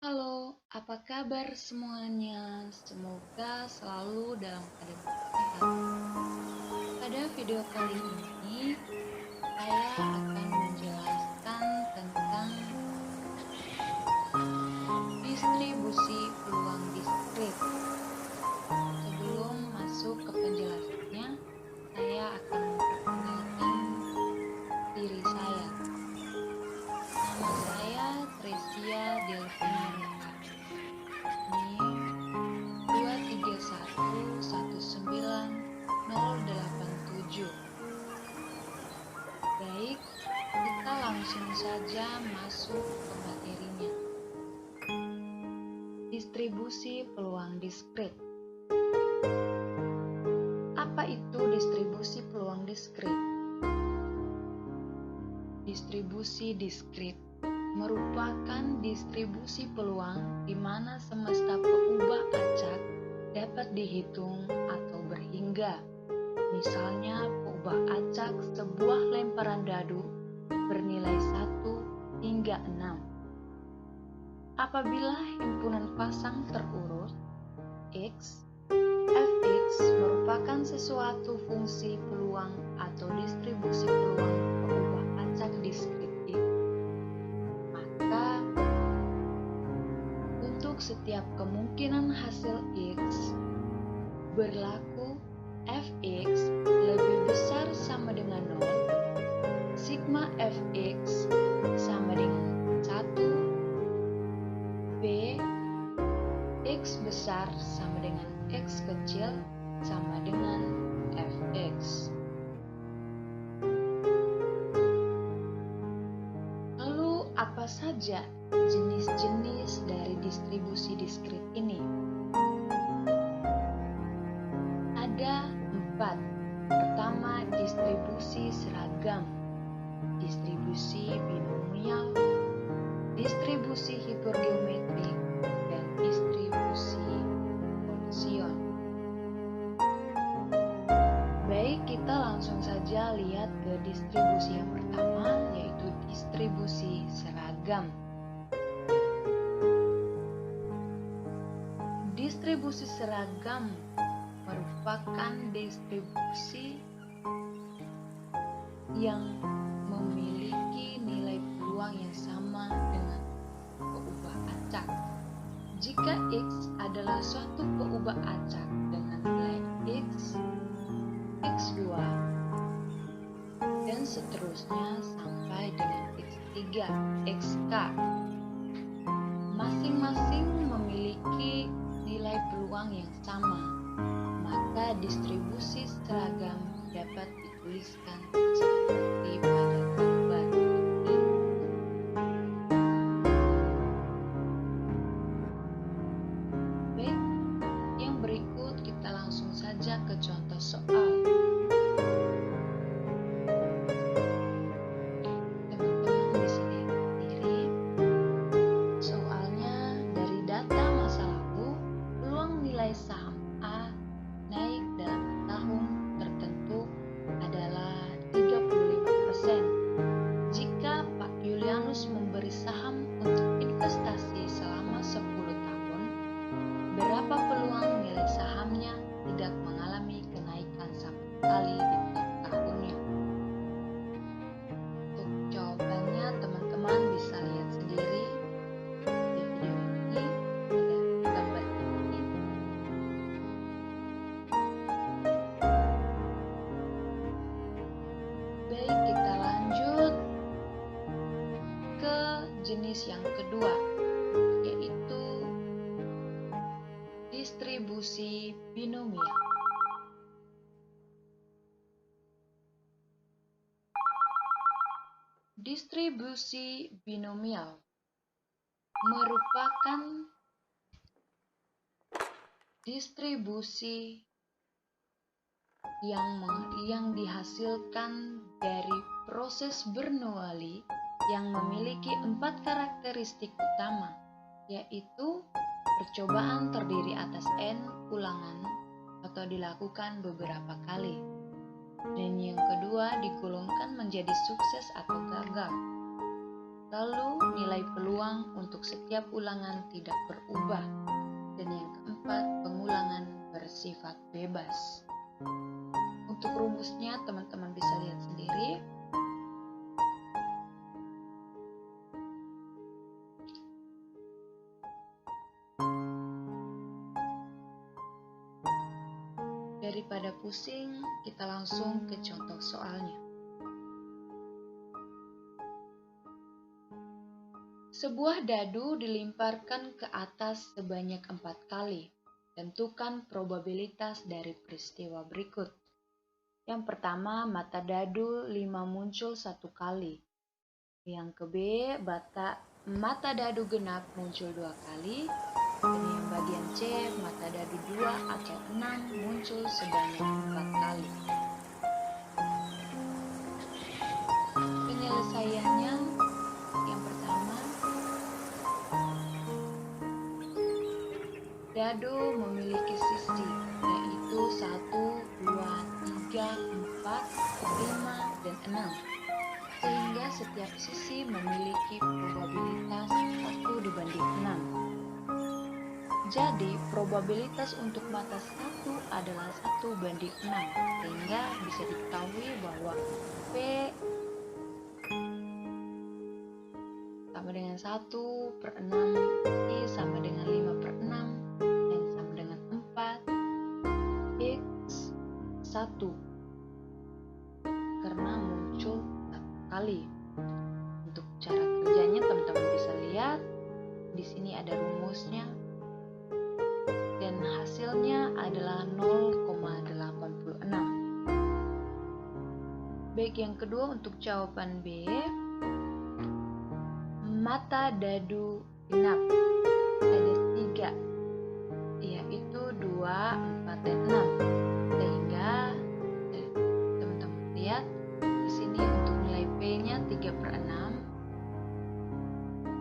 Halo, apa kabar semuanya? Semoga selalu dalam keadaan sehat. Pada video kali ini, saya akan menjelaskan tentang distribusi peluang diskrit. Sebelum masuk ke penjelasannya, saya akan memperkenalkan diri saya. Nama saya Tresia Delvina Rita. NIM 2311987. Baik, kita langsung saja masuk ke materinya. Distribusi peluang diskrit. Apa itu distribusi peluang diskrit? Distribusi diskrit merupakan distribusi peluang di mana semesta peubah acak dapat dihitung atau berhingga. Misalnya peubah acak sebuah lemparan dadu bernilai 1 hingga 6. Apabila himpunan pasang terurut X, Fx merupakan sesuatu fungsi peluang atau distribusi peluang peubah acak diskrit X. Maka untuk setiap kemungkinan hasil X berlaku Fx lebih besar sama dengan 0, sigma Fx sama dengan 1, B X besar sama dengan X kecil sama dengan Fx. Lalu apa saja jenis-jenis dari distribusi diskrit ini? Ada 4. Pertama, distribusi seragam, distribusi binomial, distribusi hipergeometrik, dan distribusi Gaussian. Baik, kita langsung saja lihat ke distribusi yang pertama, yaitu distribusi seragam. Distribusi seragam merupakan distribusi yang memiliki nilai peluang yang sama dengan peubah acak. Jika X adalah suatu peubah acak dengan nilai X, X2, dan seterusnya sampai dengan X3, XK, masing-masing memiliki nilai peluang yang sama, maka distribusi seragam dapat dituliskan seperti pada gambar ini. Baik, yang berikut kita langsung saja ke contoh soal. Teman-teman bisa lihat sendiri. Soalnya dari data masa lalu, peluang nilai saham A naik dalam tahun tertentu adalah 35%. Jika Pak Julianus memberi saham untuk investasi selama 10 tahun, berapa peluang nilai sahamnya tidak mengalami kenaikan sama sekali di tiap tahunnya? Untuk jawabannya, teman-teman bisa lihat sendiri di video ini, ada gambar ini. Baik, kita lanjut ke jenis yang kedua, yaitu distribusi binomial. Distribusi binomial merupakan distribusi yang dihasilkan dari proses Bernoulli yang memiliki 4 karakteristik utama, yaitu percobaan terdiri atas N ulangan atau dilakukan beberapa kali, dan yang kedua digolongkan menjadi sukses atau gagal. Lalu nilai peluang untuk setiap ulangan tidak berubah. Dan yang keempat, pengulangan bersifat bebas. Untuk rumusnya teman-teman bisa lihat sendiri. Daripada pusing, kita langsung ke contoh soalnya. Sebuah dadu dilemparkan ke atas sebanyak 4 kali. Tentukan probabilitas dari peristiwa berikut. Yang pertama, mata dadu 5 muncul 1 kali. Yang ke B, mata dadu genap muncul 2 kali. Dan yang bagian C, mata dadu 2 atau 6 muncul sebanyak 4 kali. Penyelesaiannya, yang pertama, dadu memiliki sisi, yaitu 1, 2, 3, 4, 5, dan 6. Sehingga setiap sisi memiliki probabilitas 1/6. Jadi, probabilitas untuk mata 1 adalah 1/6, sehingga bisa diketahui bahwa P sama dengan 1/6, I sama dengan 5/6, N sama dengan 4, X 1. Karena muncul 1 kali. Untuk cara kerjanya teman-teman bisa lihat, di sini ada rumusnya. Dan hasilnya adalah 0,86. Baik, yang kedua untuk jawaban B, mata dadu genap ada 3, yaitu 2, 4, dan 6. Sehingga teman-teman lihat di sini untuk nilai P-nya 3/6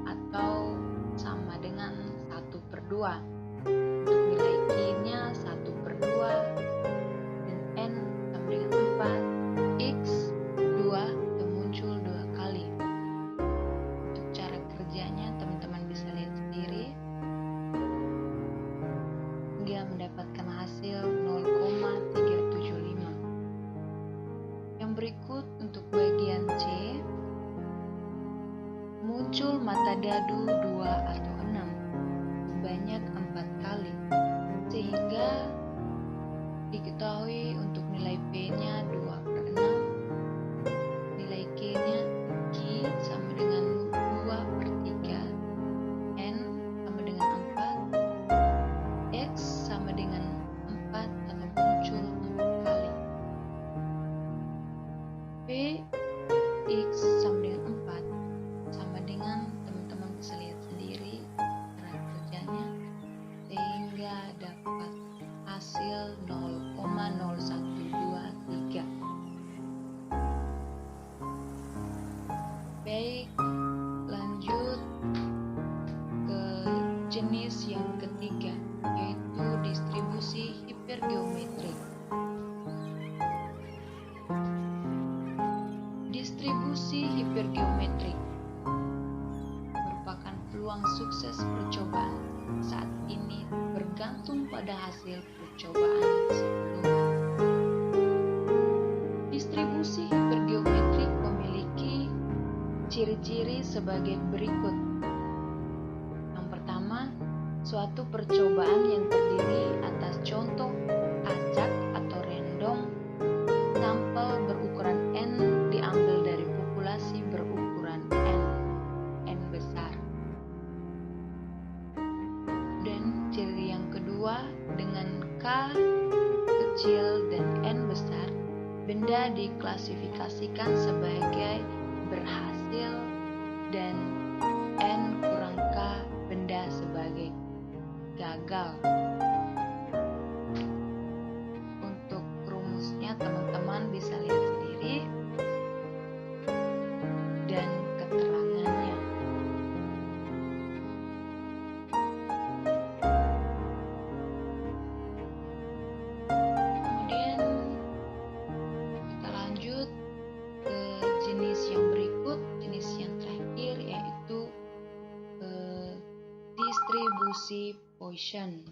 atau sama dengan 1/2. Untuk nilai Q-nya 1/2 dan N sama dengan 4, X 2 yang muncul 2 kali. Untuk cara kerjanya teman-teman bisa lihat sendiri, hingga mendapatkan hasil 0,375. Yang berikut untuk bagian C, muncul mata dadu 2 atau 6 sebanyak 4 kali, sehingga diketahui untuk nilai P-nya 2/6, nilai Q-nya Q sama dengan 2/3, N sama dengan 4, X sama dengan 4 atau muncul 4 kali. P X sama dengan 4 sama dengan, teman-teman bisa lihat sendiri cara kerjanya, sehingga dapat hasil 0,0123. Baik, lanjut ke jenis yang ketiga, yaitu distribusi hipergeometrik. Distribusi hipergeometrik merupakan peluang sukses percobaan saat ini bergantung pada hasil percobaan sebelumnya. Distribusi hipergeometrik memiliki ciri-ciri sebagai berikut. Yang pertama, suatu percobaan yang terdiri atas contoh acak atau random sampel berukuran N diambil dari populasi berukuran N besar. Dan ciri yang kedua, dengan K kecil dan N besar, benda diklasifikasikan sebagai berhasil dan N kurang K benda sebagai gagal. Untuk rumusnya teman-teman bisa lihat sendiri dan keterangannya. Kemudian kita lanjut ke jenis yang berikut, jenis yang terakhir, yaitu distribusi Poisson.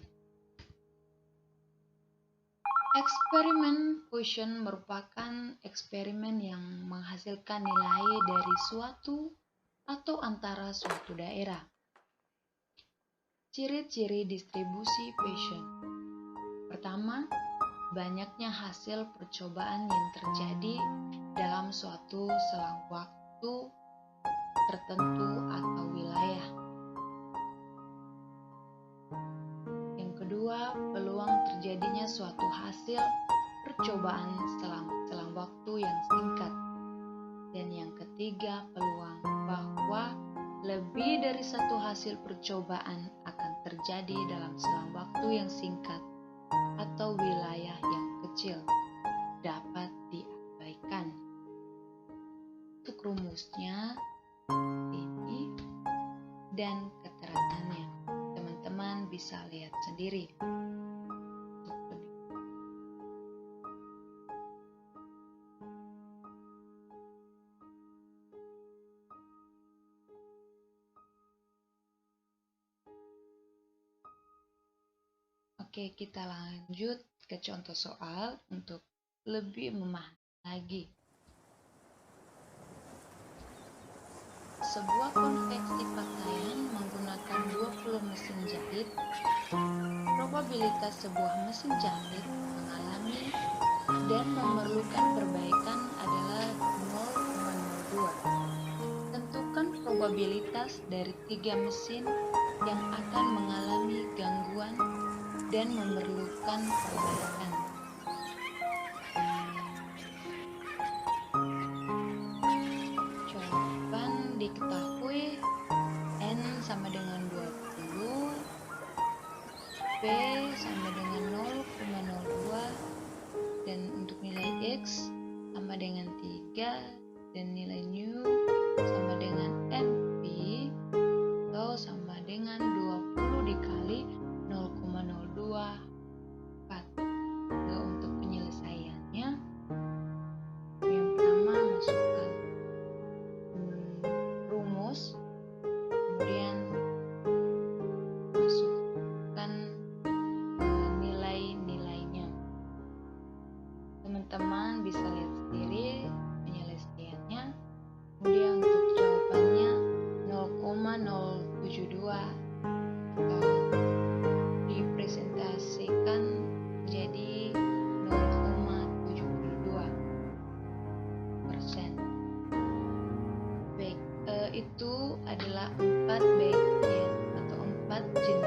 Eksperimen Poisson merupakan eksperimen yang menghasilkan nilai dari suatu atau antara suatu daerah. Ciri-ciri distribusi Poisson. Pertama, banyaknya hasil percobaan yang terjadi dalam suatu selang waktu tertentu atau wilayah. Yang kedua, peluang terjadinya suatu hasil percobaan selang waktu yang singkat. Dan yang ketiga, peluang bahwa lebih dari satu hasil percobaan akan terjadi dalam selang waktu yang singkat atau wilayah yang kecil dapat diabaikan. Untuk rumusnya ini dan keterangannya, teman-teman bisa lihat sendiri. Oke, kita lanjut ke contoh soal untuk lebih memahami lagi. Sebuah konveksi pakaian menggunakan 20 mesin jahit. Probabilitas sebuah mesin jahit mengalami dan memerlukan perbaikan adalah 0,02. Tentukan probabilitas dari 3 mesin yang akan mengalami gangguan dan memerlukan perbaikan. Jawaban diketahui N sama dengan 20, P sama dengan 0,02, dan untuk nilai X sama dengan 3, dan nilai nu sama dengan NP atau sama dengan 20 dikali 0,024. Nah, untuk penyelesaiannya, yang pertama masukkan rumus, kemudian masukkan nilai-nilainya. Teman-teman bisa lihat sendiri penyelesaiannya. Kemudian untuk jawabannya 0,072 atau dipresentasikan menjadi 0,72%. Baik, itu adalah 4 bagian atau 4 jenis